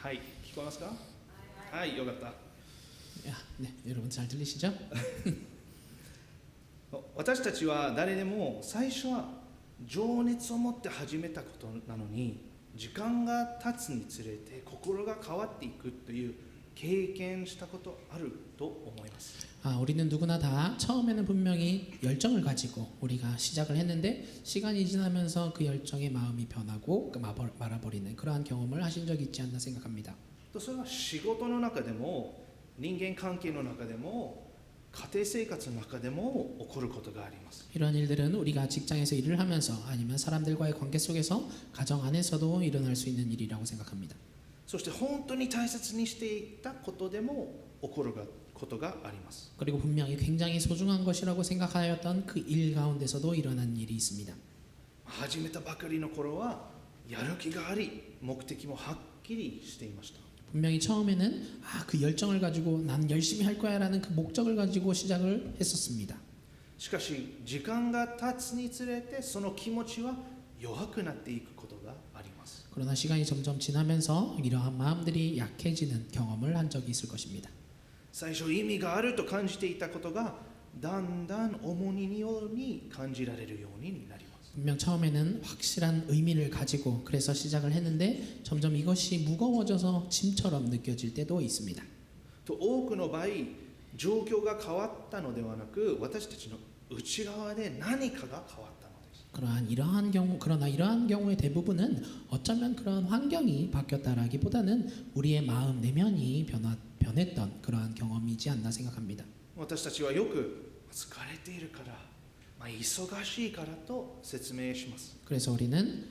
はい、聞こえますか？はい、よかった。 야, 네, 여러분 잘 들리시죠? 私たちは誰でも最初は情熱を持って始めたことなのに、時間が経つにつれて心が変わっていくという経験したことあると思います。 우리는 누구나 다 처음에는 분명히 열정을 가지고 우리가 시작을 했는데 시간이 지나면서 그 열정의 마음이 변하고 말아버리는 그러한 경험을 하신 적이 있지 않나 생각합니다. それは仕事の中でも人間関係の中でも家庭生活の中でも起こることがあります。 이런 일들은 우리가 직장에서 일을 하면서 아니면 사람들과의 관계 속에서 가정 안에서도 일어날 수 있는 일이라고 생각합니다. そして本当に大切にしていたことでも起こることがあります。 그리고 분명히 굉장히 소중한 것이라고 생각하였던 그 일 가운데서도 일어난 일이 있습니다. 始めたばかりの頃はやる気があり目的もはっきりしていました。 분명히 처음에는 그 열정을 가지고 난 열심히 할 거야라는 그 목적을 가지고 시작을 했었습니다. しかし時間が経つにつれてその気持ちは弱くなっていくことがあります。 그러나 시간이 점점 지나면서 이러한 마음들이 약해지는 경험을 한 적이 있을 것입니다. 最初意味があると感じていたことがだんだん重荷のように感じられるようになります。 분명 처음에는 확실한 의미를 가지고 그래서 시작을 했는데 점점 이것이 무거워져서 짐처럼 느껴질 때도 있습니다. と多くの場合状況が変わったのではなく私たちの内側で何かが変わったのです。 그러나 이러한 경우의 대부분은 어쩌면 그런 환경이 바뀌었다라기보다는 우리의 마음 내면이 변했던 그러한 경험이지 않나 생각합니다. 私たちはよく疲れているから、忙しいからと説明します。 그래서 우리는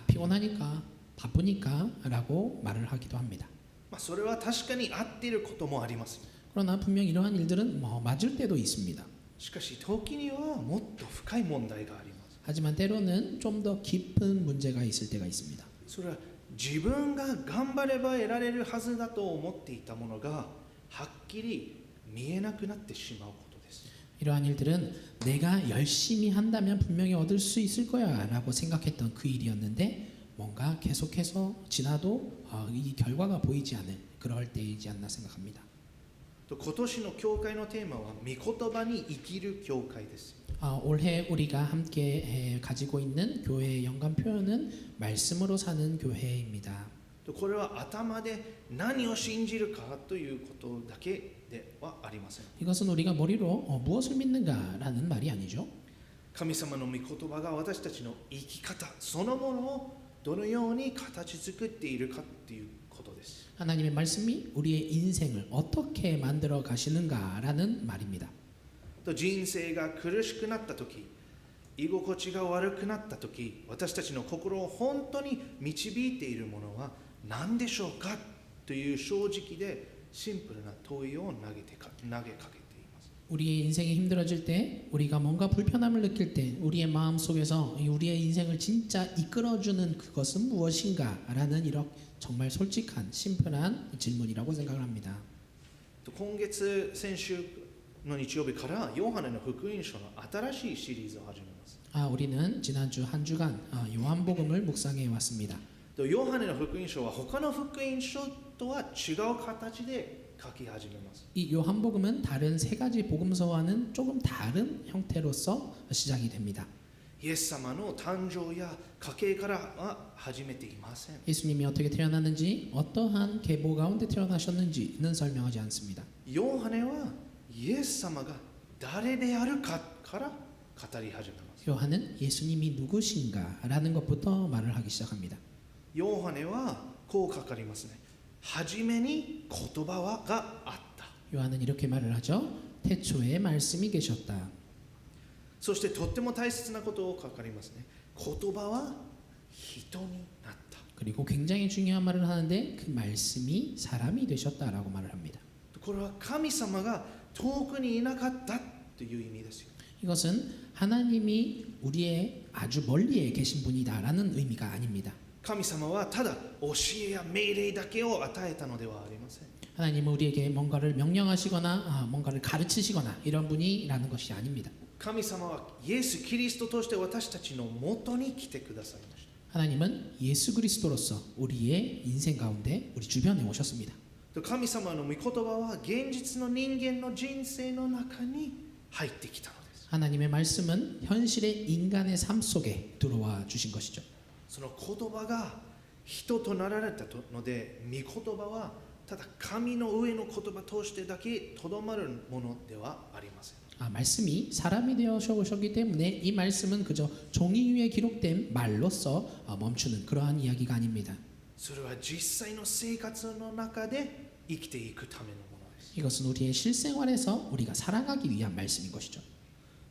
피곤하니까 바쁘니까 라고 말을 하기도 합니다. それは確かに合っていることもあります。 그러나 분명 이러한 일들은 맞을 때도 있습니다. しかし時にはもっと深い問題があります。 하지만 때로는 좀 더 깊은 문제가 있을 때가 있습니다. それは自分が頑張れば得られるはずだと思っていたものがはっきり見えなくなってしまうことです。 이러한 일들은 내가 열심히 한다면 분명히 얻을 수 있을 거야 라고 생각했던 그 일이었는데 뭔가 계속해서 지나도 이 결과가 보이지 않을 그럴 때이지 않나 생각합니다. 今年の教会のテーマは御言葉に生きる教会です。 올해 우리가 함께 가지고 있는 교회의 연관 표현은 말씀으로 사는 교회입니다. これは頭で何を信じるかということだけではありません。 이것은 우리가 머리로 무엇을 믿는가라는 말이 아니죠. 神様の御言葉が私たちの生き方そのものをどのように形作っているかということです。 하나님의 말씀이 우리의 인생을 어떻게 만들어 가시는가라는 말입니다. と人生が苦しくなった時、居心地が悪くなった時、私たちの心を本当に導いているものは何でしょうかという正直でシンプルな問いを投げかけています。 우리의 인생이 힘들어질 때 우리가 뭔가 불편함을 느낄 때 우리의 마음 속에서 우리의 인생을 진짜 이끌어주는 그것은 무엇인가라는 이런 정말 솔직한 심플한 질문이라고 생각을 합니다. 今月先週の日曜日からヨハネの福音書の新しいシリーズを始めます。 우리는 지난주 한 주간 요한복음을 묵상해 왔습니다. ヨハネの福音書は他の福音書とは違う形で書き始めます。 이 요한복음은 다른 세 가지 복음서와는 조금 다른 형태로서 시작이 됩니다. イエス様の誕生や家系からは始めていません。 예수님이 어떻게 태어났는지 어떠한 계보 가운데 태어나셨는지는 설명하지 않습니다. ヨハネはイエス様が誰であるかから語り始めます。 요한은 예수님이 누구신가라는 것부터 말을 하기 시작합니다. ヨハネはこう書かれますね。はじめに言葉があった。 요한은 이렇게 말을 하죠. 태초에 말씀이 계셨다. そしてとっても大切なことを書かれますね。言葉は人になった。 그리고 굉장히 중요한 말을 하는데 그 말씀이 사람이 되셨다라고 말을 합니다. これは神様が遠くにいなかったという意味ですよ。 이것은 하나님이 우리의 아주 멀리에 계신 분이다라는 의미가 아닙니다. 神様はただ教えや命令だけを与えたのではありません。 하나님은 우리에게 뭔가를 명령하시거나 뭔가를 가르치시거나 이런 분이라는 것이 아닙니다. 神様はイエス・キリストとして私たちの元に来てくださいました。 하나님은 예수 그리스도로서 우리의 인생 가운데 우리 주변에 오셨습니다. 神様の御言葉は現実の人間の人生の中に入ってきたのです。 하나님의 말씀은 현실의 인간의 삶 속에 들어와 주신 것이죠. その言葉が人となられたので、御言葉はただ神の上の言葉としてだけとどまるものではありません。 말씀이 사람이 되어 오셨기 때문에 이 말씀은 그저 종이 위에 기록된 말로서 멈추는 그러한 이야기가 아닙니다. それは実際の生活の中で生きていくためのものです。 이것은 우리의 실생활에서 우리가 살아가기 위한 말씀인 것이죠.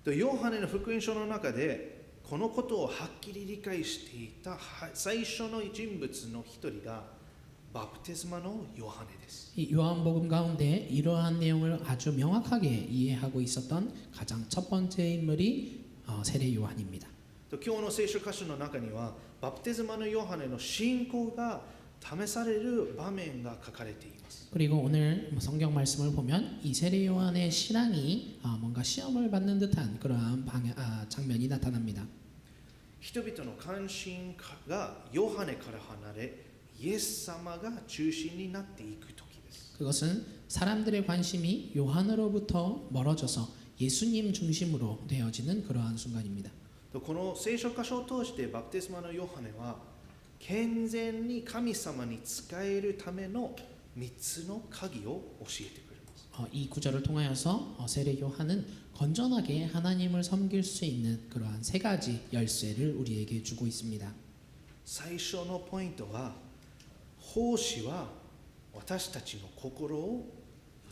とヨハネの福音書の中でこのことをはっきり理解していた最初の人物の一人がバプテスマのヨハネです。 이 요한복음 가운데 이러한 내용을 아주 명확하게 이해하고 있었던 가장 첫 번째 인물이 세례 요한입니다. と今日の聖書箇所の中にはバプテスマのヨハネの信仰が試される場面が書かれています。 그리고 오늘 성경 말씀을 보면 이 세례 요한의 신앙이 뭔가 시험을 받는 듯한 그러한 장면이 나타납니다. 人々の関心がヨハネから離れイエス様が中心になっていく時です。 그것은 사람들의 관심이 요한으로부터 멀어져서 예수님 중심으로 되어지는 그러한 순간입니다. この聖書箇所を通してバプテスマのヨハネは健全に神様に仕えるための3つの鍵を教えてくれます。 이 구절을 통하여서 세례 요한은 건전하게 하나님을 섬길 수 있는 그러한 세 가지 열쇠를 우리에게 주고 있습니다. 最初のポイントは奉仕は私たちの心を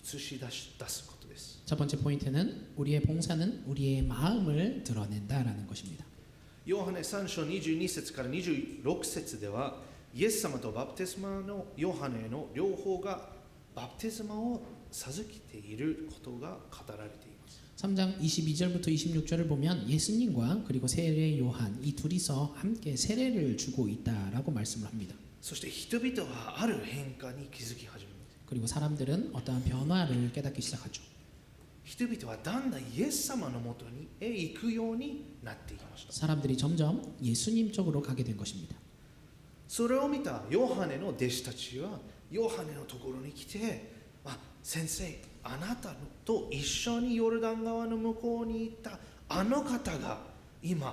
映し出すことです。 첫 번째 포인트는 우리의 봉사는 우리의 마음을 드러낸다라는 것입니다. ヨハネ3章22節から26節ではイエス様とバプテスマのヨハネの両方がバプテスマを授けていることが語られています。 3장 22절부터 26절을 보면 예수님과 그리고 세례 요한 이 둘이서 함께 세례를 주고 있다라고 말씀을 합니다. そして人々はある変化に気づき始めます。 그리고 사람들은 어떠한 변화를 깨닫기 시작하죠. 人々はだんだんイエス様のもとに行くようになっていきました。 사람들이 점점 예수님 쪽으로 가게 된 것입니다. それを見たヨハネの弟子たちはヨハネのところに来て、先生、あなたと一緒にヨルダン川の向こうに行ったあの方が今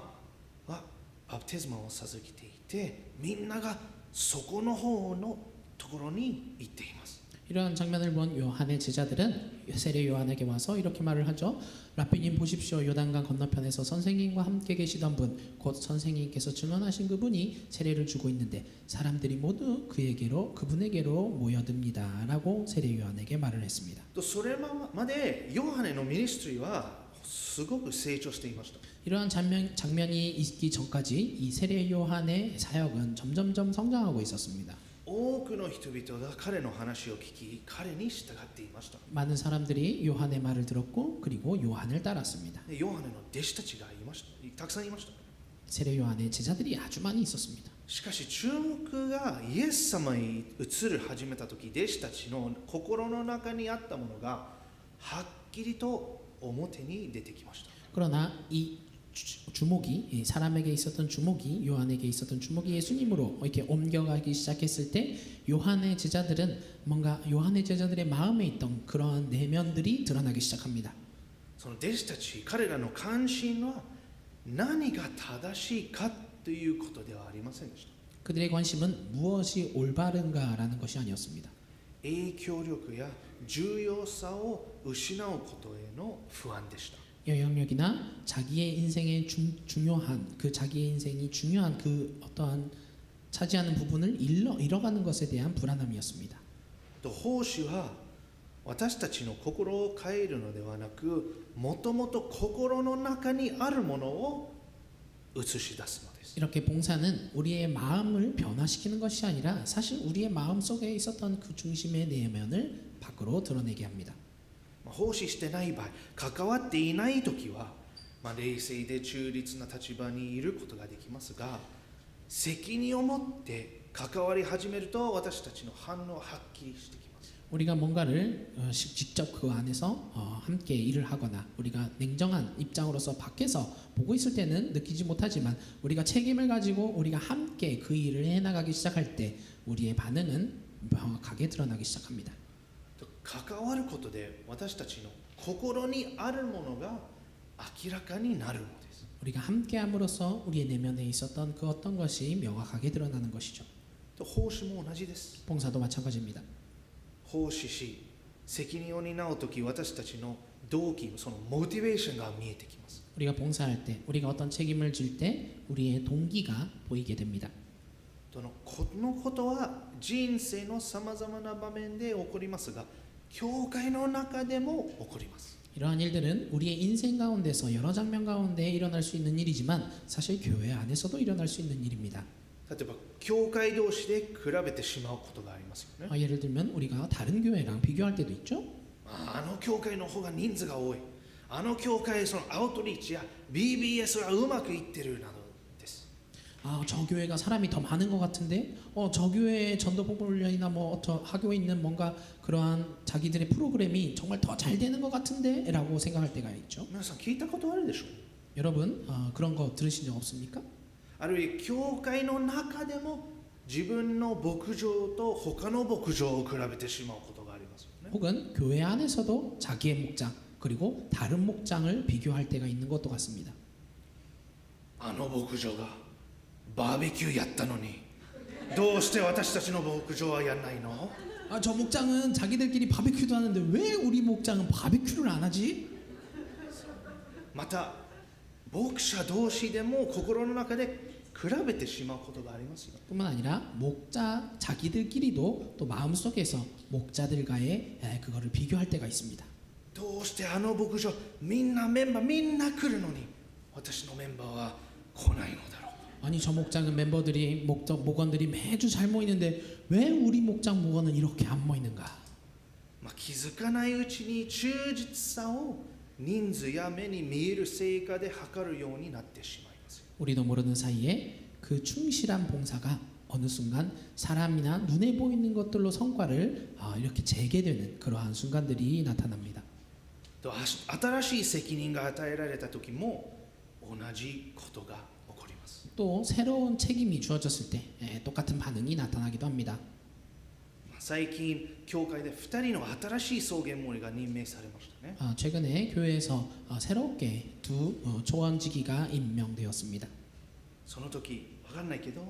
はバプテスマを授けていて、みんながそこの方のところに行っています。 이러한 장면을 본 요한의 제자들은 세례 요한에게 와서 이렇게 말을 하죠. 라삐님 보십시오. 요단강 건너편에서 선생님과 함께 계시던 분, 곧 선생님께서 증언하신 그분이 세례를 주고 있는데 사람들이 모두 그분에게로 모여듭니다. 라고 세례 요한에게 말을 했습니다. とそれまでヨハネのミニストリーはすごく成長していました。 이러한 장면이 있기 전까지 이 세례 요한의 사역은 점점점 성장하고 있었습니다. 多くの人々が彼の話を聞き、彼に従っていました。 많은 사람들이 요한의 말을 들었고 그리고 요한을 따랐습니다. でヨハネの弟子たちがいました。たくさんいました。 세례 요한의 제자들이 아주 많이 있었습니다. しかし注目がイエス様に移る始めた時、弟子たちの心の中にあったものがはっきりと表に出てきました。 그러나 이 주목이 사람에게 있었던 주목이 요한에게 있었던 주목이 예수님으로 이렇게 옮겨가기 시작했을 때 요한의 제자들은 뭔가 요한의 제자들의 마음에 있던 그런 내면들이 드러나기 시작합니다. その弟子たち、彼らの関心は何が正しいかということではありませんでした。 그들의 관심은 무엇이 올바른가라는 것이 아니었습니다. 影響力や重要さを失うことへの不安でした。 영향력이나 자기의 인생의 중요한 그 자기의 인생이 중요한 그 어떠한 차지하는 부분을 잃어가는 것에 대한 불안함이었습니다. と奉仕は私たちの心を変えるのではなく、もともと心の中にあるものを映し出すのです。 이렇게 봉사는 우리의 마음을 변화시키는 것이 아니라 사실 우리의 마음 속에 있었던 그 중심의 내면을 밖으로 드러내게 합니다. 奉仕してない場合、関わっていないときは、冷静で中立な立場にいることができますが、責任を持って関わり始めると私たちの反応ははっきりしてきます。 우리가 뭔가를 직접 그 안에서 함께 일을 하거나 우리가 냉정한 입장으로서 밖에서 보고 있을 때는 느끼지 못하지만 우리가 책임을 가지고 우리가 함께 그 일을 해나가기 시작할 때 우리의 반응은 명확하게 드러나기 시작합니다. 関わることで私たちの心にあるものが明らかになるのです。 우리가 함께함으로써 우리의 내면에 있었던 그 어떤 것이 명확하게 드러나는 것이죠. 奉仕も同じです。 봉사도 마찬가지입니다. 奉仕し責任を担うとき私たちの動機そのモチベーションが見えてきます。 우리가 봉사할 때 우리가 어떤 책임을 질 때 우리의 동기가 보이게 됩니다. このことは人生のさまざまな場面で起こりますが教会の中でも起こります。 이러한 일들은 우리의 인생 가운데서 여러 장면 가운데 일어날 수 있는 일이지만 사실 교회 안에서도 일어날 수 있는 일입니다. 例えば教会同士で比べてしまうことがありますよね。 예를 들면 우리가 다른 교회랑 비교할 때도 있죠. あの教会の方が人数が多い。あの教会そのアウトリーチや BBS はうまくいってるなどです。 저 교회가 사람이 더 많은 것 같은데 저 교회 전도복음훈련이나 뭐 학교에 있는 뭔가 그러한 자기들의 프로그램이 정말 더 잘 되는 것 같은데 라고 생각할 때가 있죠. 皆さん聞いたことあるでしょう。 여러분 그런 거 들으신 적 없습니까? あるいは教会の中でも自分の牧場と他の牧場を比べてしまうことがありますよね。 혹은 교회 안에서도 자기의 목장 그리고 다른 목장을 비교할 때가 있는 것도 같습니다. あの牧場がバーベキューやったのにどうして私たちの牧場はやんないの？ 저 목장은 자기들끼리 바베큐도 하는데 왜 우리 목장은 바베큐를 안 하지? また牧者同士でも心の中で比べてしまうことがありますよ。 뿐만 아니라 목자 자기들끼리도 또 마음속에서 목자들과의 그거를 비교할 때가 있습니다. どうしてあの牧場みんなメンバーみんな来るのに私のメンバーは来ないのだろう。 아니 저 목장은 멤버들이 목원들이 매주 잘 모이는데 왜 우리 목장 목원은 이렇게 안 모이는가? 気づかないうちに忠実さを人数や目に見える成果で測るようになってしまいます。 우리도 모르는 사이에 그 충실한 봉사가 어느 순간 사람이나 눈에 보이는 것들로 성과를 이렇게 재게 되는 그러한 순간들이 나타납니다. と新しい責任が与えられた時も同じことが起こります。 또 새로운 책임이 주어졌을 때 똑같은 반응이 나타나기도 합니다. 最近教会で2人の新しい草原森が任命されましたね。 최근에 교회에서 새롭게 두 초원지기가 임명되었습니다. その時分かんないけど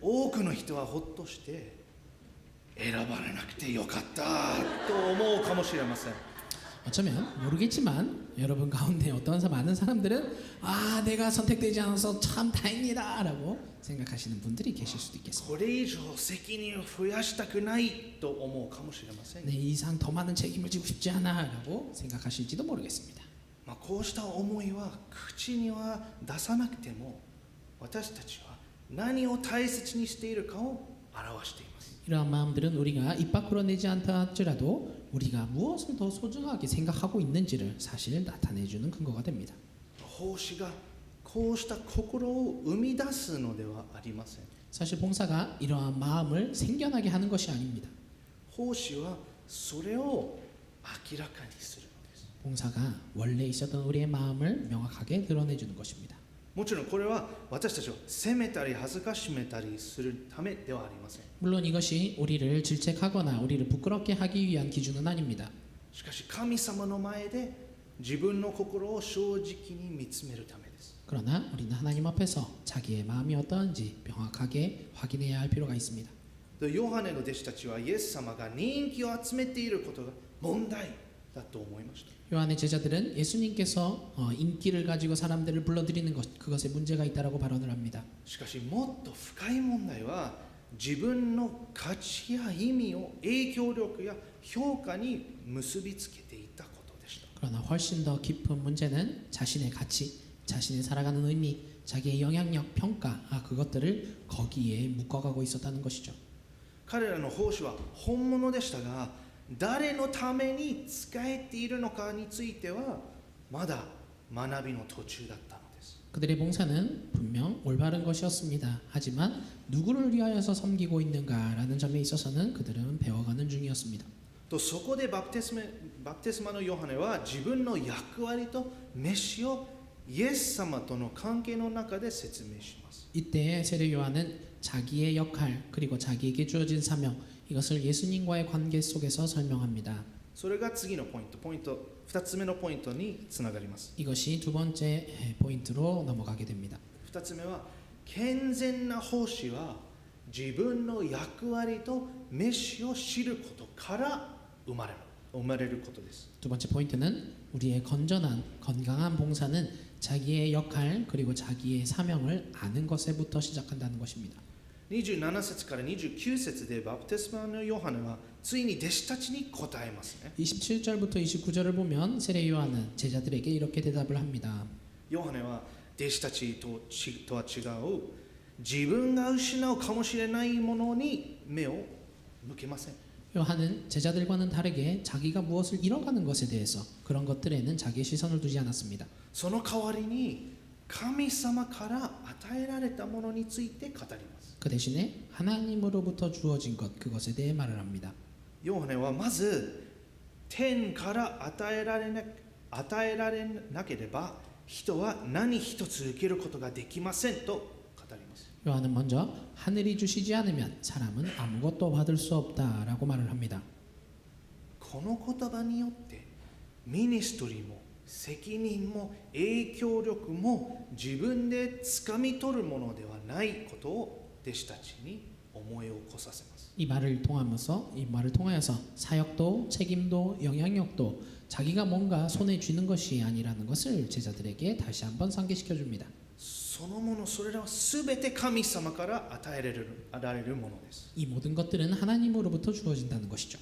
多くの人はほっとして選ばれなくてよかったと思うかもしれません。 어쩌면 모르겠지만 여러분 가운데 어떤 많은 사람들은 내가 선택되지 않아서 참 다행이다 라고 생각하시는 분들이 계실 수도 있겠습니다. これ以上責任を増やしたくないと思うかもしれません。 네, 이 이상 더 많은 책임을 지고 싶지 않아 라고 생각하실지도 모르겠습니다. こうした思いは口には出さなくても私たちは何を大切にしているかを表しています。 이러한 마음들은 우리가 입 밖으로 내지 않다 할지라도 우리가 무엇을 더 소중하게 생각하고 있는지를 사실 나타내주는 근거가 됩니다. 奉仕がこうした心を生み出すのではありません。 사실 봉사가 이러한 마음을 생겨나게 하는 것이 아닙니다. 奉仕はそれを明らかにするのです。 봉사가 원래 있었던 우리의 마음을 명확하게 드러내주는 것입니다. もちろんこれは私たちを責めたり恥ずかしめたりするためではありません。 물론 이것이 우리를 질책하거나 우리를 부끄럽게 하기 위한 기준은 아닙니다. しかし神様の前で自分の心を正直に見つめるためです。 그러나 우리는 하나님 앞에서 자기의 마음이 어떠한지 명확하게 확인해야 할 필요가 있습니다. ヨハネの弟子たちはイエス様が人気を集めていることが問題だと思いました。 요한의 제자들은 예수님께서 인기를 가지고 사람들을 불러들이는 것 그것에 문제가 있다라고 발언을 합니다. しかしもっと深い問題は自分の価値や意味を影響力や評価に結びつけていたことでした。 그러나 훨씬 더 깊은 문제는 자신의 가치, 자신의 살아가는 의미, 자기의 영향력, 평가 그것들을 거기에 묶어가고 있었다는 것이죠. 彼らの奉仕は本物でしたが誰のために使えているのかについてはまだ学びの途中だったのです。 그들의 봉사는 분명 올바른 것이었습니다. 하지만 누구를 위하여서 섬기고 있는가라는 점에 있어서는 그들은 배워가는 중이었습니다. とそこでバプテスマのヨハネは自分の役割と飯をイエス様との関係の中で説明します。 이때 세례 요한은 자기의 역할 그리고 자기에게 주어진 사명 이것을 예수님과의 관계 속에서 설명합니다. それが次のポイント2つ目のポイントにつながります。 이것이 두 번째 포인트로 넘어가게 됩니다. 2つ目は健全な奉仕は自分の役割と飯を知ることから生まれることです。 두 번째 포인트는 우리의 건강한 봉사는 자기의 역할 그리고 자기의 사명을 아는 것에부터 시작한다는 것입니다. 27節から29節でバプテスマのヨハネはついに弟子たちに答えますね。 27절부터 29절을 보면 세례 요한은 제자들에게 이렇게 대답을 합니다. ヨハネは弟子たちとは違う自分が失うかもしれないものに目を向けません。 요한은 제자들과는 다르게 자기가 무엇을 잃어가는 것에 대해서 그런 것들에는 자기의 시선을 두지 않았습니다. その代わりに神様から与えられたものについて語ります。 그 대신에 하나님으로부터 주어진 것 그것에 대해 말을 합니다. ヨハネはまず天から与えられなければ人は何一つ受けることができませんと語ります。 요한은 먼저 하늘이 주시지 않으면 사람은 아무것도 받을 수 없다라고 말을 합니다. この言葉によってミニストリーも責任も影響力も自分で掴み取るものではないことを弟子たちに思い起こさせます。 이 말을 통하여서 사역도 책임도 영향력도 자기가 뭔가 손에 쥐는 것이 아니라는 것을 제자들에게 다시 한번 상기시켜 줍니다. そのものそれらは全て神様から与えられるものです。 이 모든 것들은 하나님으로부터 주어진다는 것이죠.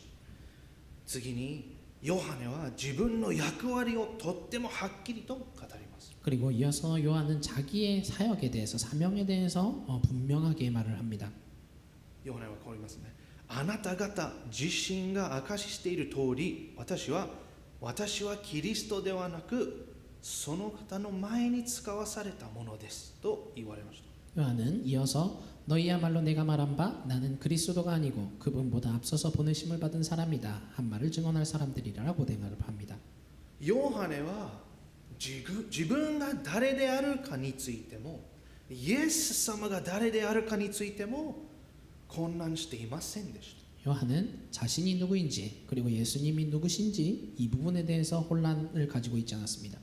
次にヨハネは自分の役割をとってもはっきりと語ります。 그리고 이어서 요한은 자기의 사역에 대해서 사명에 대해서 분명하게 말을 합니다. ヨハネはこう言いますね。あなた方自身が証ししている通り、私はキリストではなくその方の前に使わされたものですと言われました。 요한은 이어서 너희야말로 내가 말한 바 나는 그리스도가 아니고 그분보다 앞서서 보내심을 받은 사람이다 한 말을 증언할 사람들이라고 대답합니다. ヨハネは自分が誰であるかについてもイエス様が誰であるかについても混乱していませんでした。 요한은 자신이 누구인지 그리고 예수님이 누구신지 이 부분에 대해서 혼란을 가지고 있지 않았습니다.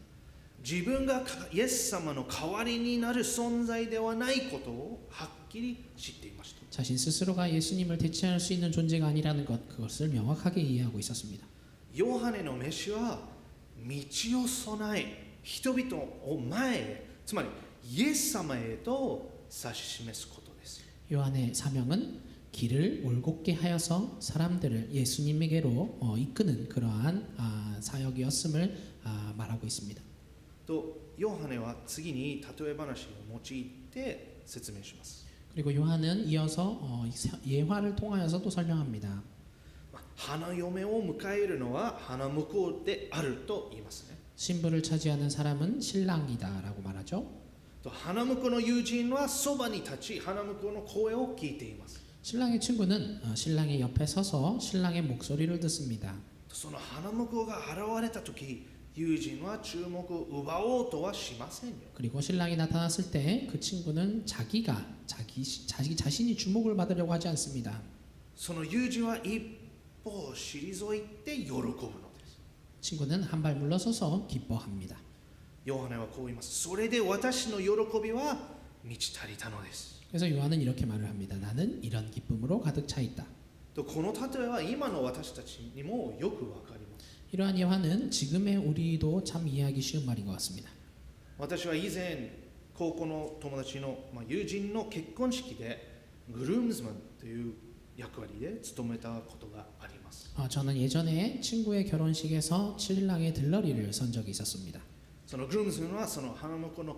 自分がイエス様の代わりになる存在ではないことをはっきり知っていました。 자신 스스로가 예수님을 대체할 수 있는 존재가 아니라는 것 그것을 명확하게 이해하고 있었습니다. ヨハネの飯は道を備え人々を前へつまりイエス様へと指し示すことです。 요한의 사명은 길을 올곧게 하여서 사람들을 예수님에게로 이끄는 그러한 사역이었음을 말하고 있습니다. とヨハネは次に例え話を用いて説明します。 그리고 요한은 이어서 예화를 통하여서 또 설명합니다. 花嫁を迎えるのは花婿であると言いますね。 신부를 차지하는 사람은 신랑이다라고 말하죠. と花婿の友人はそばに立ち花婿の声を聞いています。 신랑의 친구는 신랑의 옆에 서서 신랑의 목소리를 듣습니다. その花婿が現れた時友人は注目を奪おうとはしませんよ。 그리고 신랑이 나타났을 때 그 친구는 자기 자신이 주목을 받으려고 하지 않습니다. その友人は一歩退いて喜ぶのです。 친구는 한 발 물러서서 기뻐합니다. ヨハネはこう言います。それで私の喜びは満ち足りたのです。 그래서 요한은 이렇게 말을 합니다. 나는 이런 기쁨으로 가득 차 있다. とこの例えは今の私たちにもよくわかります。 이러한 예화는 지금의 우리도 참 이해하기 쉬운 말인 것 같습니다. 私は以前高校の友達の友人の結婚式でグルームズマンという役割で務めたことがあります。 저는 예전에 친구의 결혼식에서 신랑의 들러리를 선 적이 있었습니다. そのグルームズマンはその花婿の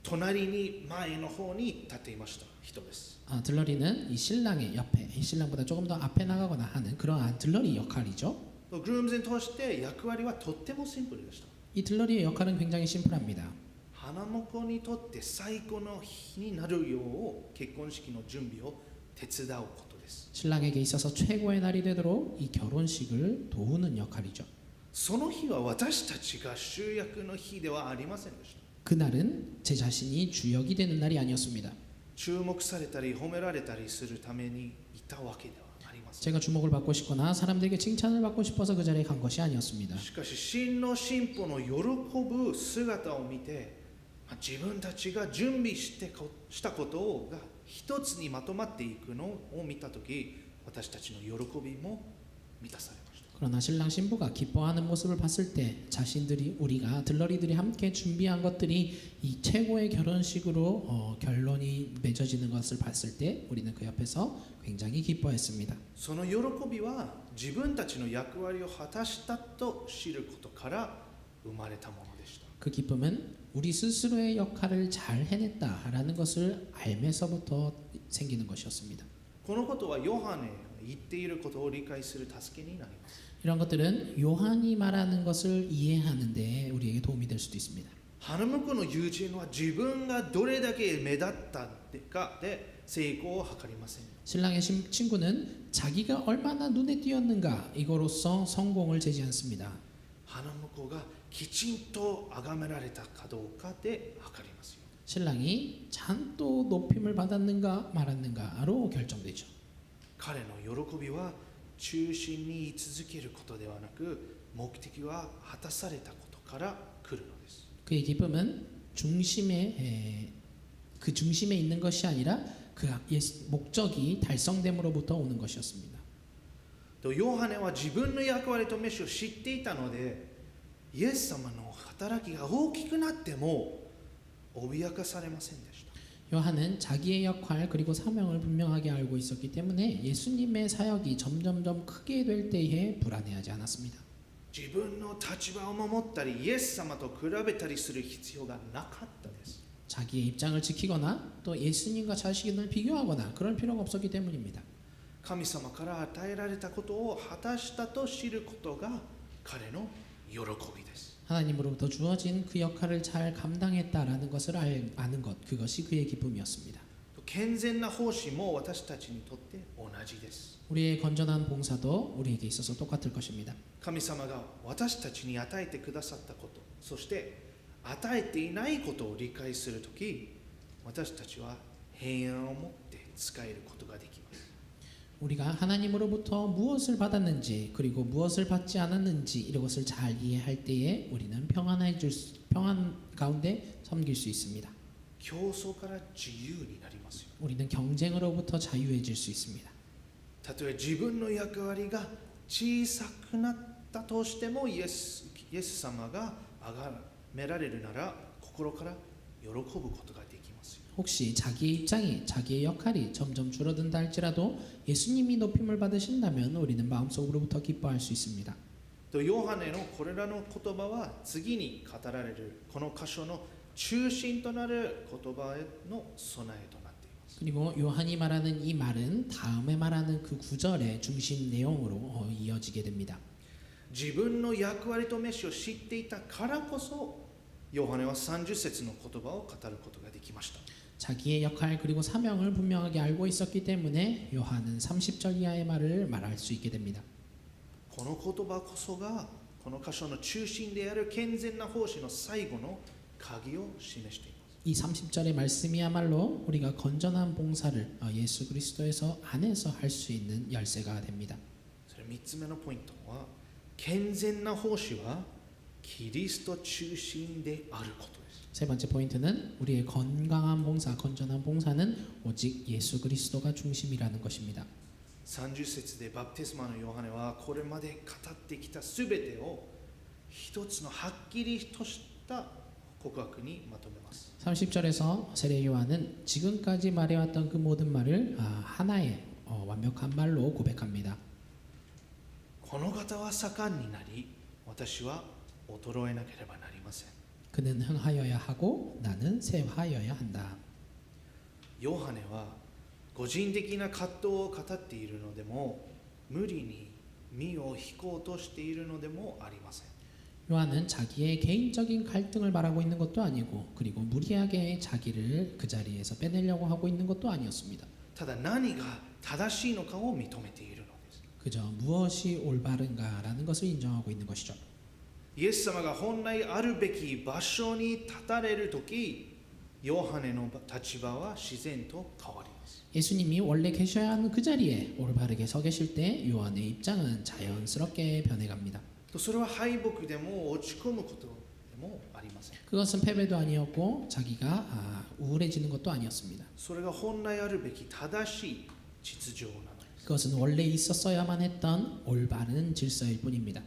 隣に前の方に立っていました人です。 들러리는 이 신랑의 옆에, 이 신랑보다 조금 더 앞에 나가거나 하는 그러한 들러리 역할이죠. グルームズに通して役割はとってもシンプルでした。 이 들러리의 역할은 굉장히 심플합니다. 花婿にとって最高の日になるよう結婚式の準備を手伝うことです。 신랑에게 있어서 최고의 날이 되도록 이 결혼식을 도우는 역할이죠. その日は私たちが主役の日ではありませんでした。 그날은 제 자신이 주역이 되는 날이 아니었습니다. 注目されたり褒められたりするためにいたわけではありません。 제가 주목을 받고 싶거나 사람들에게 칭찬을 받고 싶어서 그 자리에 간 것이 아니었습니다. しかし新郎新婦の喜ぶ姿を見て、自分たちが準備したことが一つにまとまっていくのを見たとき、私たちの喜びも満たされました。 그러나 신랑 신부가 기뻐하는 모습을 봤을 때 자신들이 우리가 들러리들이 함께 준비한 것들이 이 최고의 결혼식으로 결론이 맺어지는 것을 봤을 때 우리는 그 옆에서 굉장히 기뻐했습니다. その喜びは自分たちの役割を果たしたと知ることから生まれたものでした。 그 기쁨은 우리 스스로의 역할을 잘 해냈다라는 것을 알면서부터 생기는 것이었습니다. このことはヨハネが言っていることを理解する助けになります。 이런 것들은 요한이 말하는 것을 이해하는 데 우리에게 도움이 될 수도 있습니다. 花婿の友人は自分がどれだけ目立ったかで成功を図りません。 신랑의 친구는 자기가 얼마나 눈에 띄었는가 이거로서 성공을 재지 않습니다. 花婿がきちんと崇められたかどうかで測りますよ。 신랑이 잔또 높임을 받았는가 말았는가로 결정되죠. 彼の喜びは中心に居続けることではなく、目的は果たされたことから来るのです。 그의 기쁨은 그 중심에 있는 것이 아니라 그 목적이 달성됨으로부터 오는 것이었습니다. とヨハネは自分の役割と飯を知っていたので、イエス様の働きが大きくなっても脅かされませんでした。 요한은 자기의 역할 그리고 사명을 분명하게 알고 있었기 때문에 예수님의 사역이 점점점 크게 될 때에 불안해하지 않았습니다. 自分の立場を守ったり、イエス様と比べたりする必要がなかったです。 자기의 입장을 지키거나 또 예수님과 자신을 비교하거나 그럴 필요가 없었기 때문입니다. 神様から与えられたことを果たしたと知ることが彼の喜びです。 하나님으로부터 주어진 그 역할을 잘 감당했다라는 것을 아는 것, 그것이 그의 기쁨이었습니다. 健全な奉仕も私たちにとって同じです。 우리의 건전한 봉사도 우리에게 있어서 똑같을 것입니다. 神様が私たちに与えてくださったこと、そして与えていないことを理解するとき、私たちは平安を持って使えることができます。 우리가 하나님으로부터 무엇을 받았는지 그리고 무엇을 받지 않았는지 이것을 잘 이해할 때에 우리는 평안 가운데 섬길 수 있습니다. 競争から自由になりますよ。 우리는 경쟁으로부터 자유해질 수 있습니다. たとえ自分の役割が小さくなったとしても、イエス様が崇められるなら心から喜ぶことができますよ。 혹시 자기의 입장이 자기의 역할이 점점 줄어든다 할지라도 예수님이 높임을 받으신다면 우리는 마음속으로부터 기뻐할 수 있습니다. とヨハネのこれらの言葉は次に語られるこの箇所の中心となる言葉への備えとなっています。 그리고 요한이 말하는 이 말은 다음에 말하는 그 구절의 중심 내용으로 이어지게 됩니다. 自分の役割と飯を知っていたからこそ、ヨハネは30節の言葉を語ることができました。 자기의 역할 그리고 사명을 분명하게 알고 있었기 때문에 요한은 30절 이하의 말을 말할 수 있게 됩니다. この言葉こそがこの箇所の中心である健全な奉仕の最後の鍵を示しています。 이 30절의 말씀이야말로 우리가 건전한 봉사를 예수 그리스도에서 안에서 할 수 있는 열쇠가 됩니다. それ3つ目のポイントは、健全な奉仕はキリスト中心であることです。 세 번째 포인트는 우리의 건강한 봉사, 건전한 봉사는 오직 예수 그리스도가 중심이라는 것입니다. 30節でバプテスマのヨハネはこれまで語ってきたすべてを一つのはっきりとした告白にまとめます。 30절에서 세례 요한은 지금까지 말해왔던 그 모든 말을 하나의 완벽한 말로 고백합니다. この方は盛んになり、私は衰えなければなりません。 그는 흥하여야 하고 나는 쇠하여야 한다. ヨハネは個人的な葛藤を語っているのでも、無理に身を引こうとしているのでもありません。 요한은 자기의 개인적인 갈등을 말하고 있는 것도 아니고 그리고 무리하게 자기를 그 자리에서 빼내려고 하고 있는 것도 아니었습니다. ただ何が正しいのかを認めているのです。 그저 무엇이 올바른가라는 것을 인정하고 있는 것이죠. イエス様が本来あるべき場所に立たれるとき、ヨハネの立場は自然と変わります。 예수님이 원래 계셔야 하는 그 자리에 올바르게 서 계실 때 요한의 입장은 자연스럽게 변해갑니다. それは敗北でも落ち込むことでもありません。 그것은 패배도 아니었고 자기가 우울해지는 것도 아니었습니다. それが本来あるべき正しい秩序なのです。 그것은 원래 있었어야만 했던 올바른 질서일 뿐입니다.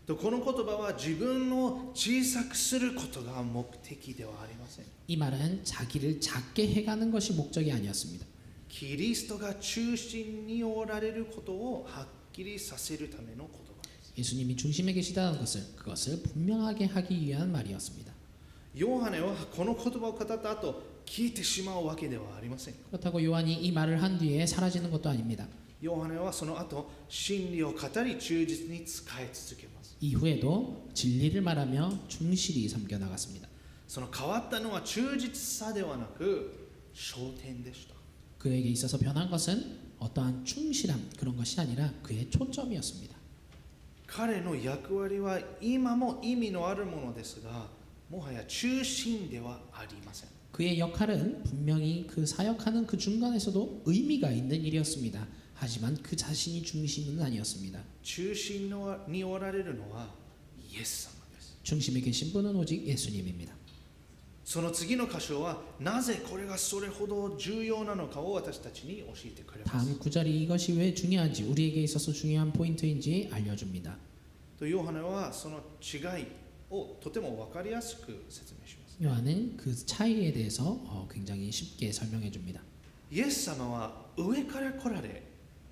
とこの言葉は自分を小さくすることが目的ではありません。 이 말은 자기를 작게 해가는 것이 목적이 아니었습니다. キリストが中心におられることをはっきりさせるための言葉です。 예수님이 중심에 계시다는 것을 그것을 분명하게 하기 위한 말이었습니다. ヨハネはこの言葉を語った後聞いてしまうわけではありません。 그렇다고 요한이 이 말을 한 뒤에 사라지는 것도 아닙니다. ヨハネはその後真理を語り忠実に仕え続けます。 이후에도 진리를 말하며 충실히 섬겨 나갔습니다. その変わったのは忠実さではなく焦点でした。 그에게 있어서 변한 것은 어떠한 충실함 그런 것이 아니라 그의 초점이었습니다. 彼の役割は今も意味のあるものですが、もはや中心ではありません。 그의 역할은 분명히 그 사역하는 그 중간에서도 의미가 있는 일이었습니다. 하지만 그 자신이 중심은 아니었습니다. 中心におられるのはイエス様です。 중심에 계신 분은 오직 예수님입니다. その次の箇所はなぜこれがそれほど重要なのかを私たちに教えてくれます。 다음 구절이 이것이 왜 중요한지 우리에게 있어서 중요한 포인트인지 알려줍니다. とヨハネはその違いをとても分かりやすく説明します。 요한은 그 차이에 대해서 굉장히 쉽게 설명해 줍니다. イエス様は上から来られ、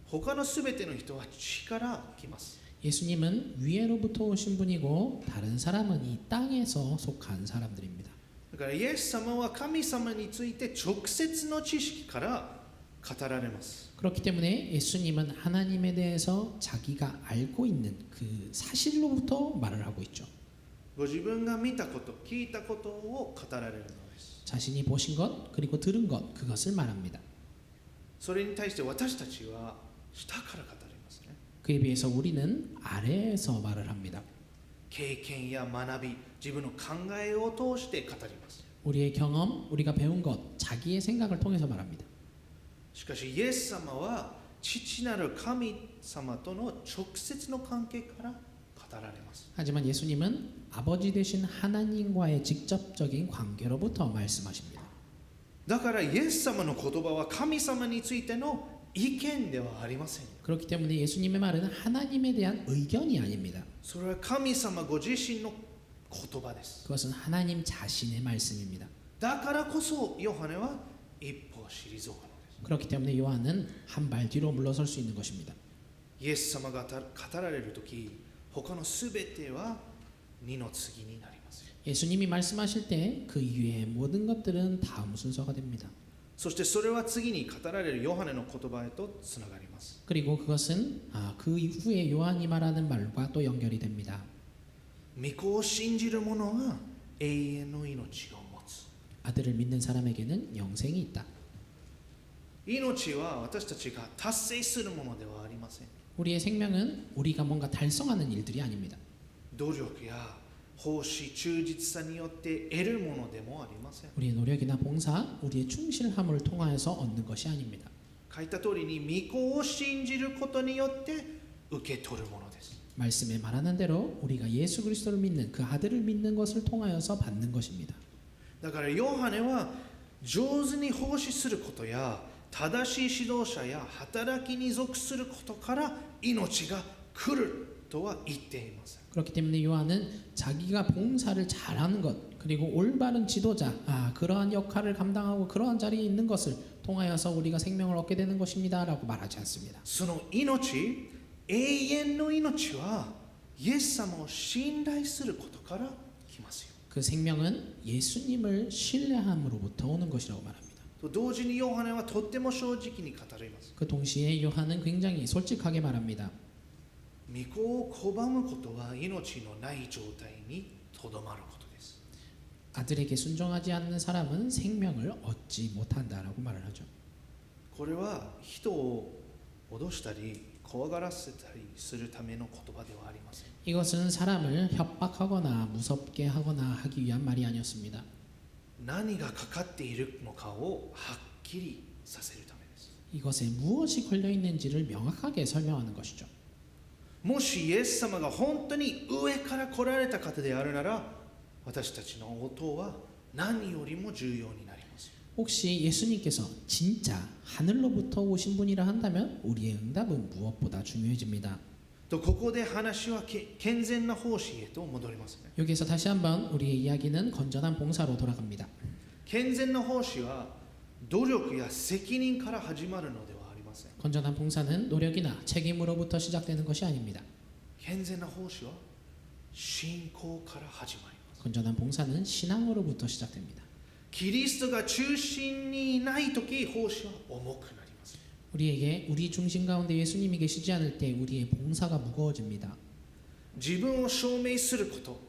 他のすべての人は地から来ます。 예수님은 위에로부터 오신 분이고 다른 사람은 이 땅에서 속한 사람들입니다. だからイエス様は神様について直接の知識から語られます。 그렇기 때문에 예수님은 하나님에 대해서 자기가 알고 있는 그 사실로부터 말을 하고 있죠. ご自分が見たこと、聞いたことを語られるのです。 자신이 보신 것 그리고 들은 것 그것을 말합니다. それに対して私たちは下から語りますね。 그에 비해서 우리는 아래에서 말을 합니다. 経験や学び、自分の考えを通して語ります。 우리의 경험, 우리가 배운 것, 자기의 생각을 통해서 말합니다. しかしイエス様は父なる神様との直接の関係から語られます。 하지만 예수님은 아버지 되신 하나님과의 직접적인 관계로부터 말씀하십니다. だからイエス様の言葉は神様についての意見ではありません。 그렇기 때문에 예수님의 말은 하나님에 대한 의견이 아닙니다. それは神様ご自身の言葉です。 그것은 하나님 자신의 말씀입니다. だからこそヨハネは一歩退くのです。 그렇기 때문에 요한은 한 발 뒤로 물러설 수 있는 것입니다. イエス様が語られるとき、他のすべては二の次になります。 예수님이 말씀하실 때 그 이외의 모든 것들은 다음 순서가 됩니다. そしてそれは次に語られるヨハネの言葉へとつながります。 그리고 그것은 그 이후에 요한이 말하는 말과 또 연결이 됩니다. 御子を信じる者は永遠の命を持つ。 아들을 믿는 사람에게는 영생이 있다. 命は私たちが達成するものではありません。 우리의 생명은 우리가 뭔가 달성하는 일들이 아닙니다. 努力や奉仕、忠実さによって得るものでもありません。 우리의 노력이나 봉사, 우리의 충실함을 통하여서 얻는 것이 아닙니다. 書いた通りに御子を信じることによって受け取るものです。 말씀에 말하는 대로 우리가 예수 그리스도를 믿는 그 아들을 믿는 것을 통하여서 받는 것입니다. だからヨハネは上手に奉仕することや正しい指導者や働きに属することから命が来るとは言っています。 그렇기 때문에 요한은 자기가 봉사를 잘하는 것 그리고 올바른 지도자 그러한 역할을 감당하고 그러한 자리에 있는 것을 통하여서 우리가 생명을 얻게 되는 것입니다 라고 말하지 않습니다. その命、永遠の命はイエス様を信頼することから来ますよ。 그 생명은 예수님을 신뢰함으로부터 오는 것이라고 말합니다. と同時にヨハネはとっても正直に語ります。 그 동시에 요한은 굉장히 솔직하게 말합니다. 御子を拒むことは命のない状態にとどまることです。 아들에게 순종하지 않는 사람은 생명을 얻지 못한다라고 말을 하죠. これは人を脅したり怖がらせたりするための言葉ではありません。 이것은 사람을 협박하거나 무섭게 하거나 하기 위한 말이 아니었습니다. 何がかかっているのかをはっきりさせるためです。 이것에 무엇이 걸려 있는지를 명확하게 설명하는 것이죠. もしイエス様が本当に上から来られた方であるなら、私たちの応答は何よりも重要になります。 혹시 예수님께서 진짜 하늘로부터 오신 분이라 한다면 우리의 응답은 무엇보다 중요해집니다. とここで話は健全な奉仕へと戻りますね。 여기에서 다시 한번 우리의 이야기는 건전한 봉사로 돌아갑니다. 健全な奉仕は努力や責任から始まるのではありません。 건전한 봉사는 노력이나 책임으로부터 시작되는 것이 아닙니다. 健全な奉仕は信仰から始まります。 건전한 봉사는 신앙으로부터 시작됩니다. キリストが中心にいないとき、奉仕は重くなります。 우리에게 우리 중심 가운데 예수님이 계시지 않을 때 우리의 봉사가 무거워집니다. 自分を証明すること、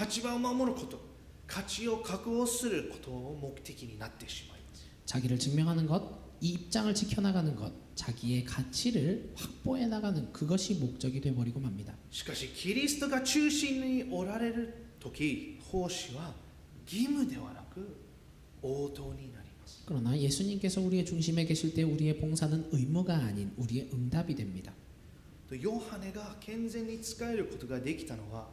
立場を守ること、価値を確保することを目的になってしまいます。 자기를 증명하는 것, 이 입장을 지켜나가는 것, 자기의 가치를 확보해 나가는 그것이 목적이 되어버리고 맙니다. しかし、キリストが中心におられるとき、奉仕は義務ではなく応答になります。 그러나 예수님께서 우리의 중심에 계실 때 우리의 봉사는 의무가 아닌 우리의 응답이 됩니다. ヨハネが健全に使えることができたのは、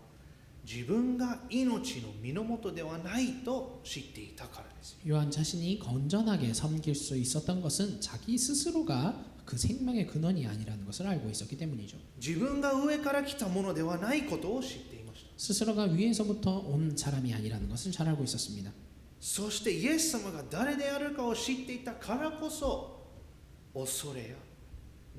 自分が命の源ではないと知っていたからです。 요한 자신이 건전하게 섬길 수 있었던 것은 자기 스스로가 그 생명의 근원이 아니라는 것을 알고 있었기 때문이죠. 自分が上から来たものではないことを知っていました。 스스로가 위에서부터 온 사람이 아니라는 것을 잘 알고 있었습니다. そしてイエス様が誰であるかを知っていたからこそ、恐れや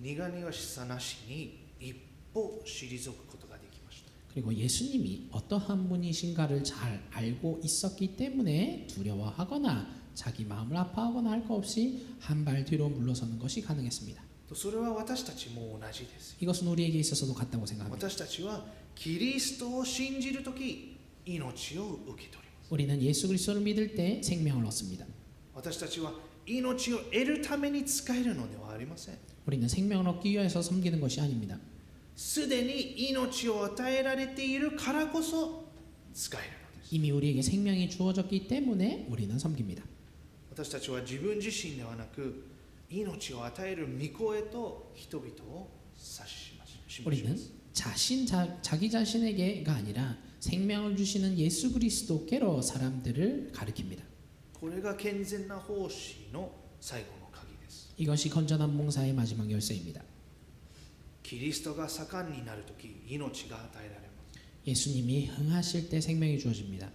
苦々しさなしに一歩退くことができました。 그리고 예수님이 어떠한 분이신가를 잘 알고 있었기 때문에 두려워하거나 자기 마음을 아파하거나 할 것 없이 한 발 뒤로 물러서는 것이 가능했습니다. それは私たちも同じです。 이것은 우리에게 있어서도 같다고 생각합니다. 私たちはキリストを信じるとき、命を受け取ります。 우리는 예수 그리스도를 믿을 때 생명을 얻습니다. 私たちは命を得るために使えるのではありません。 우리는 생명을 얻기 위해서 섬기는 것이 아닙니다. すでに命を与えられているからこそ使えるのです。 이미 우리에게 생명이 주어졌기 때문에 우리는 섬깁니다. 私たちは自分自身ではなく、命を与える御子へと人々を指します。 우리는 자기 자신에게가 아니라 생명을 주시는 예수 그리스도께로 사람들을 가리킵니다. これが健全な奉仕の最後の鍵です。 이것이 건전한 봉사의 마지막 열쇠입니다. キリストが盛んになるとき、命が与えられます。 예수님이 흥하실 때 생명이 주어집니다.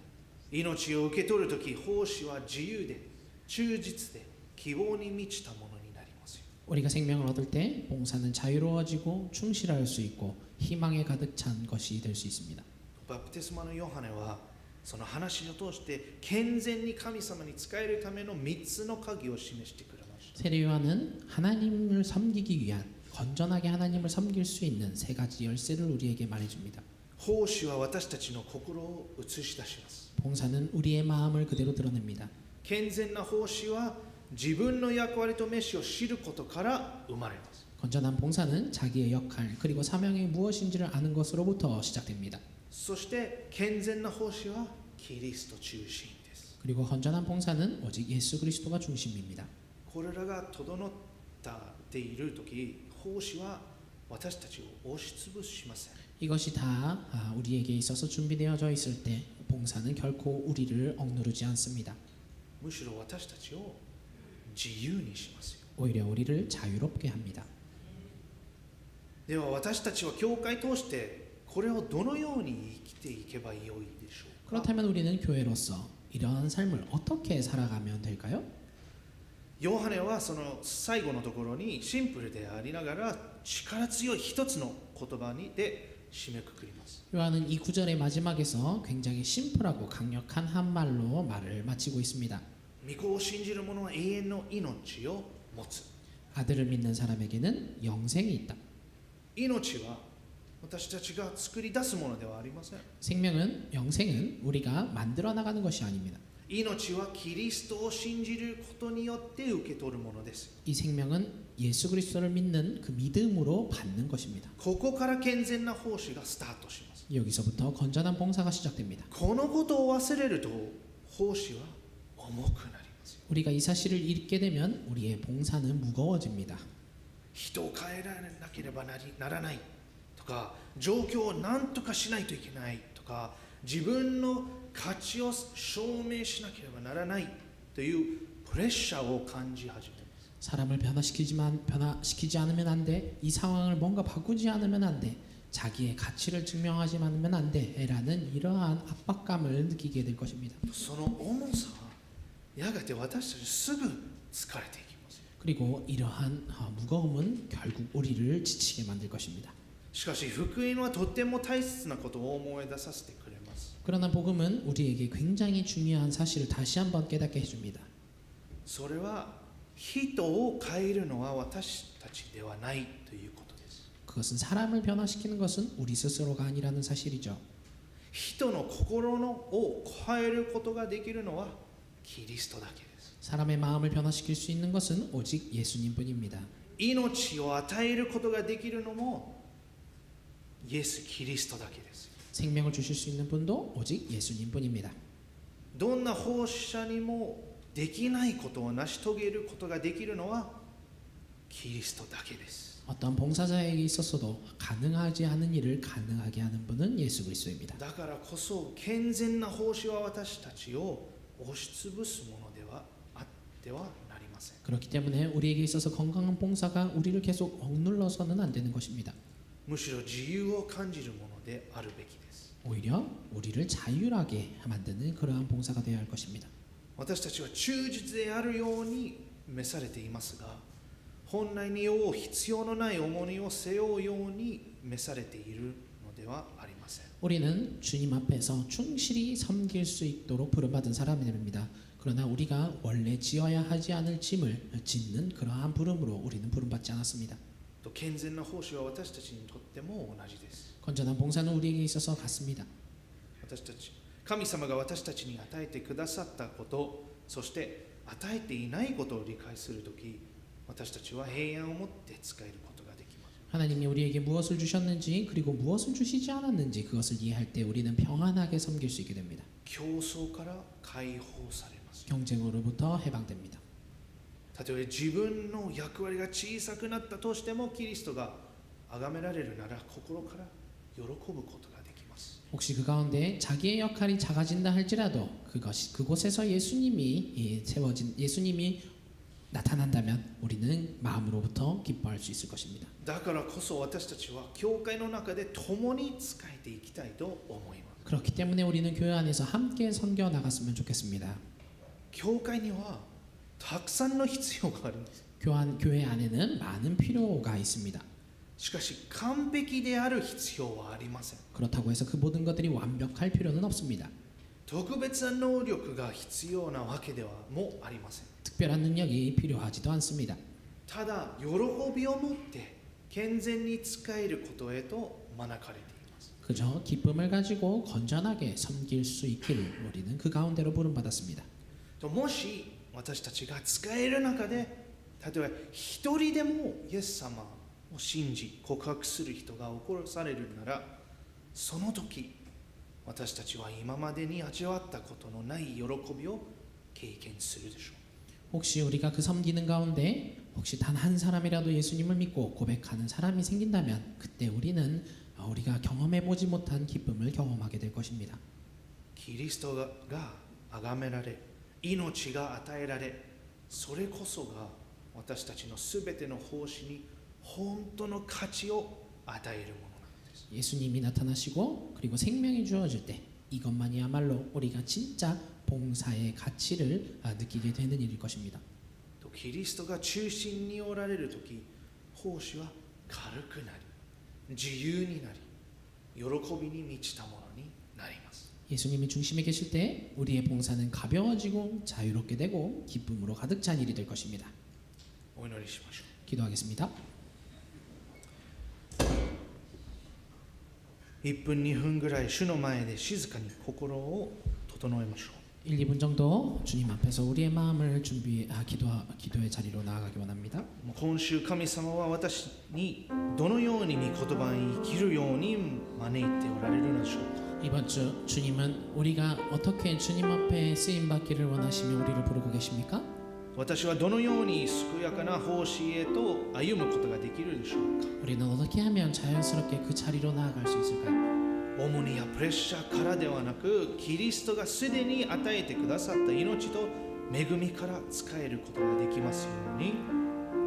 命を受け取るとき、奉仕は自由で忠実で希望に満ちたものになりますよ。 우리가 생명을 얻을 때 봉사는 자유로워지고 충실할 수 있고 희망에 가득 찬 것이 될 수 있습니다. バプテスマのヨハネはその話を通して健全に神様に仕えるための3つの鍵を示してくれました。 세례 요한은 하나님을 섬기기 위한 건전하게 하나님을 섬길 수 있는 세 가지 열쇠를 우리에게 말해줍니다. 奉仕は私たちの心を映し出します。 봉사는 우리의 마음을 그대로 드러냅니다. 健全な奉仕は自分の役割と召しを知ることから生まれます。 건전한 봉사는 자기의 역할 그리고 사명이 무엇인지를 아는 것으로부터 시작됩니다. そして健全な奉仕はキリスト中心です。 그리고 건전한 봉사는 오직 예수 그리스도가 중심입니다. これらが整っているとき、奉仕は私たちを押しつぶしません。 이것이 다 우리에게 있어서 준비되어져 있을 때 봉사는 결코 우리를 억누르지 않습니다. むしろ私たちを自由にしますよ。 오히려 우리를 자유롭게 합니다. では私たちは教会通してこれをどのように生きていけばよいでしょうか。 그렇다면 우리는 교회로서 이러한 삶을 어떻게 살아가면 될까요? ヨハネはその最後のところにシンプルでありながら力強い一つの言葉で締めくくります。 요한은 이 구절의 마지막에서 굉장히 심플하고 강력한 한 말로 말을 마치고 있습니다. 御子を信じる者は永遠の命を持つ。 아들을 믿는 사람에게는 영생이 있다. 命は私たちが作り出すものではありません。 생명은 영생은 우리가 만들어 나가는 것이 아닙니다. 命はキリストを信じることによって受け取るものです。 이 생명은 예수 그리스도를 믿는 그 믿음으로 받는 것입니다. ここから健全な奉仕がスタートします。 여기서부터 건전한 봉사가 시작됩니다. このことを忘れると奉仕は重くなります。 우리가 이 사실을 잊게 되면 우리의 봉사는 무거워집니다. 人を変えられなければならないとか、状況を何とかしないといけないとか、自分の価値を証明しなければならないというプレッシャーを感じ始めます。 사람을 변화시키지 않으면 안 돼. 이 상황을 뭔가 바꾸지 않으면 안 돼. 자기의 가치를 증명하지 않으면 안 돼. 라는 이러한 압박감을 느끼게 될 것입니다. その重さはやがて私たちすぐ疲れていきます。 그리고 이러한 무거움은 결국 우리를 지치게 만들 것입니다. しかし福音はとても大切なことを思い出させてくれます。 그러나 복음은 우리에게 굉장히 중요한 사실을 다시 한번 깨닫게 해줍니다. それは人を変えるのは私たちではないということです。 그것은 사람을 변화시키는 것은 우리 스스로가 아니라는 사실이죠. 人の心を変えることができるのはキリストだけです。 사람의 마음을 변화시킬 수 있는 것은 오직 예수님뿐입니다. 命を与えることができるのもイエス・キリストだけです。 생명을 주실 수 있는 분도 오직 예수님뿐입니다. どんな奉仕者にもできないことを成し遂げることができるのはキリストだけです。 어떤 봉사자에게 있어서도 가능하지 않은 일을 가능하게 하는 분은 예수 그리스도입니다. だからこそ健全な奉仕は私たちを押しつぶすものではあってはなりません。 그렇기 때문에 우리에게 있어서 건강한 봉사가 우리를 계속 억눌러서는 안 되는 것입니다. むしろ自由を感じるものであるべきです。 오히려 우리를 자유하게 만드는 그러한 봉사가 되어야 할 것입니다. 私たちは忠実であるように召されていますが、本来にを必要のない重荷を背負うように召されているのではありません。 우리는 주님 앞에서 충실히 섬길 수 있도록 부름받은 사람들입니다. 그러나 우리가 원래 지어야 하지 않을 짐을 짓는 그러한 부름으로 우리는 부름받지 않았습니다. と健全な奉仕は私たちにとっても同じです。 건전한 봉사는 우리에게 있어서 같습니다. 私たち、神様が私たちに与えてくださったこと、そして与えていないことを理解するとき、私たちは平安を持って使えることができます。 하나님이 우리에게 무엇을 주셨는지 그리고 무엇을 주시지 않았는지 그것을 이해할 때 우리는 평안하게 섬길 수 있게 됩니다. 競争から解放されます。 경쟁으로부터 해방됩니다. たとえ自分の役割が小さくなったとしても、キリストが崇められるなら心から喜ぶことができます。 혹시 그 가운데 자기의 역할이 작아진다 할지라도 그곳에서 예수님이 나타난다면 우리는 마음으로부터 기뻐할 수 있을 것입니다. だからこそ私たちは教会の中で共に仕えていきたいと思います。 그렇기 때문에 우리는 교회 안에서 함께 섬겨 나갔으면 좋겠습니다. 教会にはたくさんの必要があるんです。 교회 안에는 많은 필요가 있습니다. しかし完璧である必要はありません。 그렇다고 해서 그 모든 것들이 완벽할 필요는 없습니다. 特別な能力が必要なわけではもありません。 특별한 능력이 필요하지도 않습니다. ただ喜びを持って健全に使えることへと招かれています。 그저 기쁨을 가지고 건전하게 섬길 수 있기를 우리는 그 가운데로 부름받았습니다. ともし私たちが使える中で、例えば一人でもイエス様を信じ告白する人が起こされるなら、その時私たちは今までに味わったことのない喜びを経験するでしょう。 혹시 우리가 그 섬기는 가운데 혹시 단 한 사람이라도 예수님을 믿고 고백하는 사람이 생긴다면 그때 우리는 우리가 경험해보지 못한 기쁨을 경험하게 될 것입니다. キリストが崇められ、命が与えられ、それこそが私たちのすべての奉仕に本当の価値を与えるものなんです。 예수님이 나타나시고 그리고 생명이 주어질 때 이것만이야말로 우리가 진짜 봉사의 가치를 느끼게 되는 일일 것입니다. キリストが中心におられるとき、奉仕は軽くなり、自由になり、喜びに満ちたものになります。 예수님이 중심에 계실 때 우리의 봉사는 가벼워지고 자유롭게 되고 기쁨으로 가득 찬 일이 될 것입니다. お祈りしましょう。 기도하겠습니다. 1分2分ぐらい主の前で静かに心を整えましょう。 1, 2분 정도 주님 앞에서 우리의 마음을 기도의 자리로 나아가기 원합니다. 今週神様は私にどのように御言葉に生きるように招いておられるのでしょうか。 이번 주 주님은 우리가 어떻게 주님 앞에 쓰임 받기를 원하시며 우리를 부르고 계십니까? 私はどのように健やかな奉仕へと歩むことができるでしょうか。 우리는 어떻게 하면 자연스럽게 그 자리로 나아갈 수 있을까요? 重荷やプレッシャーからではなく、キリストがすでに与えてくださった命と恵みから使えることができますように。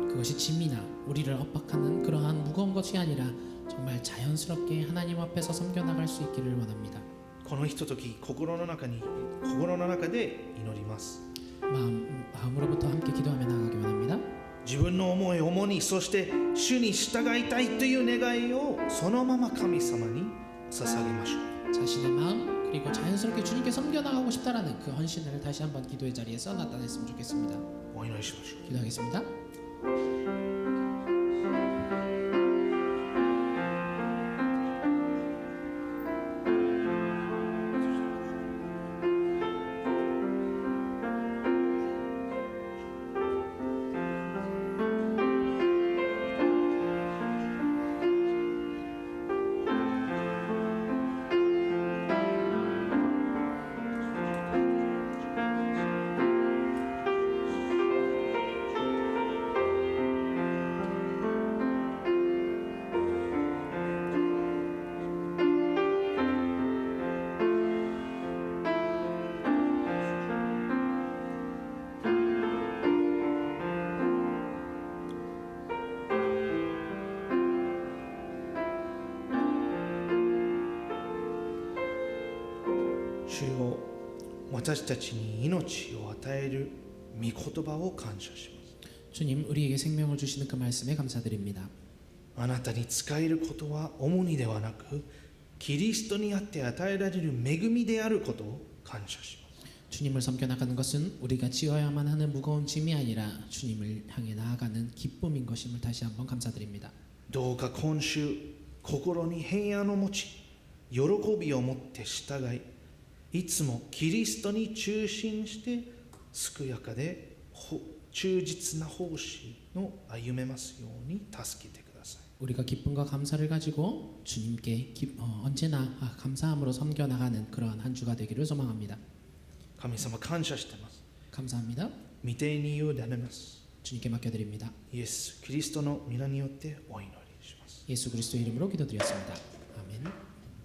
그것이 짐이나 우리를 압박하는 그러한 무거운 것이 아니라 정말 자연스럽게 하나님 앞에서 섬겨나갈 수 있기를 원합니다. このひととき心の中で祈ります。 마음으로부터 함께 기도하며 나아가기 원합니다. 自分の思い重荷、そして主に従いたいという願いをそのまま神様に捧げましょう。 자신의 마음 그리고 자연스럽게 주님께 섬겨나가고 싶다라는 그 헌신을 다시 한번 기도의 자리에서 나타냈으면 좋겠습니다. お祈りしましょう。 기도하겠습니다.主よ、私たちに命を与える御言葉を感謝します。 주님 우리에게 생명을 주시는 그 말씀에 감사드립니다. あなたに仕えることは重荷ではなく、キリストにあって与えられる恵みであることを感謝します。 주님을 섬겨나가는 것은 우리가 지어야만 하는 무거운 짐이 아니라 주님을 향해 나아가는 기쁨인 것임을 다시 한번 감사드립니다. どうか今週心に平安を持ち、喜びを持って従い、いつもキリストに中心して健やかで忠実な奉仕の歩めますように助けてください。 우리가 기쁨과 감사를 가지고 주님께 언제나 감사함으로 섬겨나가는 그러한 한 주가 되기를 소망합니다. 神様感謝してます。 감사합니다. 御手に委ねます。 주님께 맡겨드립니다. イエス・キリストの皆によってお祈りします。 예수 그리스도의 이름으로 기도드렸습니다. 아멘.